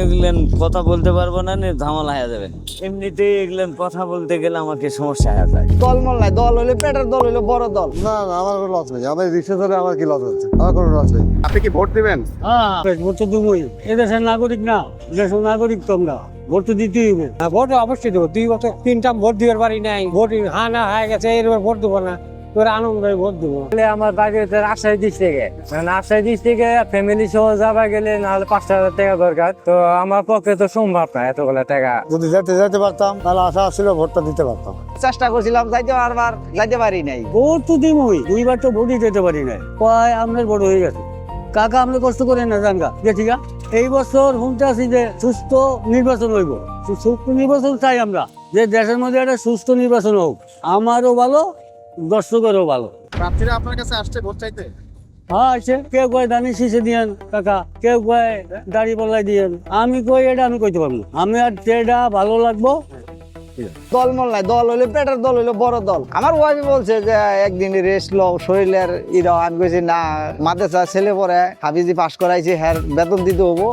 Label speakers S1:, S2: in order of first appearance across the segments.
S1: এগুলেন কথা বলতে পারবো না, ঝামেলা হয়ে যাবে। এমনিতেই এগুলেন কথা বলতে গেলে আমাকে সমস্যা হয়ে যায়।
S2: দলমল নাই, দল হইলে পেটের দল হইলে বড় দল।
S3: না না, আমার কোনো লস নেই। আমার রিক্সা ধরে আমার কি লস হচ্ছে? আমার কোনো লস নেই।
S4: আপনি কি ভোট দিবেন?
S5: হ্যাঁ, ভোট তো দেবই। এদেশের নাগরিক না, দেশের নাগরিক তোমরা, ভোট তো দিতেই হবে। ভোট অবশ্যই দেবো। 2 বছর 3টা ভোট দিবার পারি নাই, ভোট হা না হয়ে গেছে, এরপর ভোট দেবো না। তোর আনন্দ ভোট দেবো। আমার বাড়িতে রাজশাহী ডিস্ট্রিক্টে, রাজশাহী ডিস্ট্রিক্টে ফ্যামিলি সহ যাবা গেলে নাহলে 5,000 টাকা দরকার। তো আমার পক্ষে তো সম্ভব না এতগুলো টাকা।
S3: যদি যেতে পারতাম তাহলে আশা ছিল ভোটটা দিতে পারতাম।
S2: চেষ্টা করছিলাম যাইতে পারবার, যাইতে পারি নাই।
S5: ভোট তো দিবই, 2বার তো ভোটই দিতে পারি নাই। কয় আপনার ভোট হয়ে গেছে কাকা, আপনি কষ্ট করেন না জানগা গেছি গা। এই বছর শুনতে আছি যে সুস্থ নির্বাচন হইব। সুস্থ নির্বাচন চাই আমরা, যে দেশের মধ্যে একটা সুস্থ নির্বাচন হোক, আমারও ভালো, দর্শকেরও ভালো।
S4: প্রার্থীরা আপনার কাছে আসছে ভোট চাইতে?
S5: হ্যাঁ আছে, কেউ কয় দানি শীষে দিয়েন কাকা, কেউ কয় দাড়ি পাল্লাই দিয়েন। আমি কই এটা আমি কইতে পারবো, আমি আর যেটা ভালো লাগবো।
S2: দলমল নাই, দল হইলে পেটের দল হইলে বড় দল। আমার ওয়াইফ বলছে যে একদিন রেস্ট লও, শরীরের ইরাও। আমি কইছি না, মাদ্রাসা ছেলে পরে হাফিজি পাস করাইছি, হ্যাঁ বেতন দিতে হবো,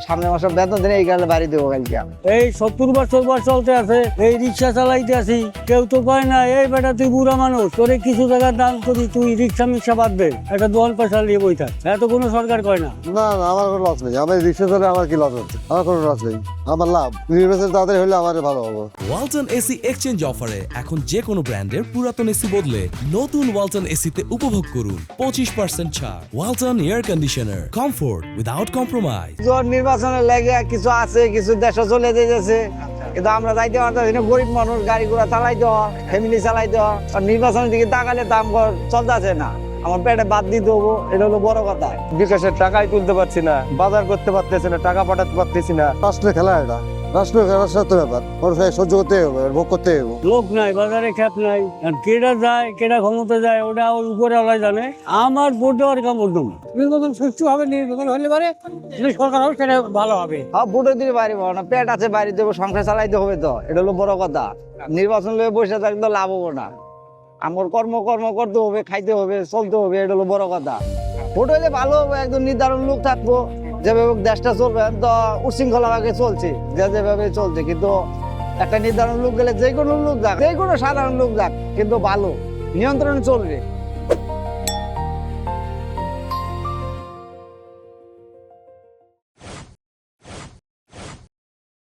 S2: সামনের মাসে বেতন দিনে এই কারণে বাড়ি দেবো কালকে।
S5: এই 70 বছর বয়স চলতে আছে, এই রিক্সা চালাইতে আছি। কেউ তো কয় না এই বেটা তুই বুড়া মানুষ, তোরে কিছু টাকা দান করি, তুই রিক্সা মিক্সা বাঁধবে, একটা দোয়ান পয়সা নিয়ে বই থাক। এত কোনো সরকার কয় না।
S3: না না, আমার কোনো লস নেই। আমার রিক্সা ধরে আমার কি লস হচ্ছে? আমার কোনো লস নেই, আমার লাভ। নির্বাচন তাড়াতাড়ি হলে আমার ভালো হবে।
S6: ওয়ালটন এসি এক্সচেঞ্জ অফারে এখন যে কোনো ব্র্যান্ডের পুরাতন এসি বদলে নতুন ওয়ালটন এসিতে উপভোগ করুন 25% ছাড়। Walton air conditioner, comfort without compromise.
S2: নির্বাচনের লেগে কিছু আছে, কিছু দেশে চলে যেতেছে, কিন্তু আমরা যাইতে পারতেছি না। গরিব মানুষ, গাড়ি ঘোড়া চালাই দেওয়া, ফ্যামিলি চালাই দেওয়া, আর নির্বাচনের দিকে তাকালে দাম চলতেছে না। আমার পেটে বাদ দিতে হবো, এটা হলো বড় কথা।
S4: বিকাশের টাকাই তুলতে পারছি না, বাজার করতে পারতেছি না, টাকা পাঠাতে পারতেছি না।
S3: রাষ্ট্রের খেলা এটা, রাষ্ট্রের ব্যাপার। ওর সহ্য করতে হবে, ভোগ করতে হবে।
S5: লোক নাই, বাজারে খ্যাপ নাই, আর কেটা যায় কেটা ক্ষমতা যায় ওটা ওর উপরে আলাই জানে। আমার ভোট দেওয়ার কাম করতাম। নির্বাচন সুষ্ঠু হবে, নির্বাচন হলে পারে যে সরকার হবে সেটা ভালো হবে।
S2: হ্যাঁ, ভোটের দিনে বাড়ি পাবো না, পেট আছে বাড়ি দেবো, সংসার চালাইতে হবে। তো এটা হলো বড় কথা। নির্বাচন লয়ে বসে থাকলে লাভ হবো না। আমার কর্ম করতে হবে, খাইতে হবে, চলতে হবে, এটা হলো বড় কথা। ভোট হইলে ভালো হবে, একদম নির্ধারণ লোক থাকবো, যেভাবে দেশটা চলবে। তো উশৃঙ্খলা ভাবে চলছে, যেভাবে চলছে, কিন্তু একটা নির্ধারণ লোক গেলে যে কোনো লোক যাক, যে কোনো সাধারণ লোক যাক, কিন্তু ভালো নিয়ন্ত্রণে চলবে।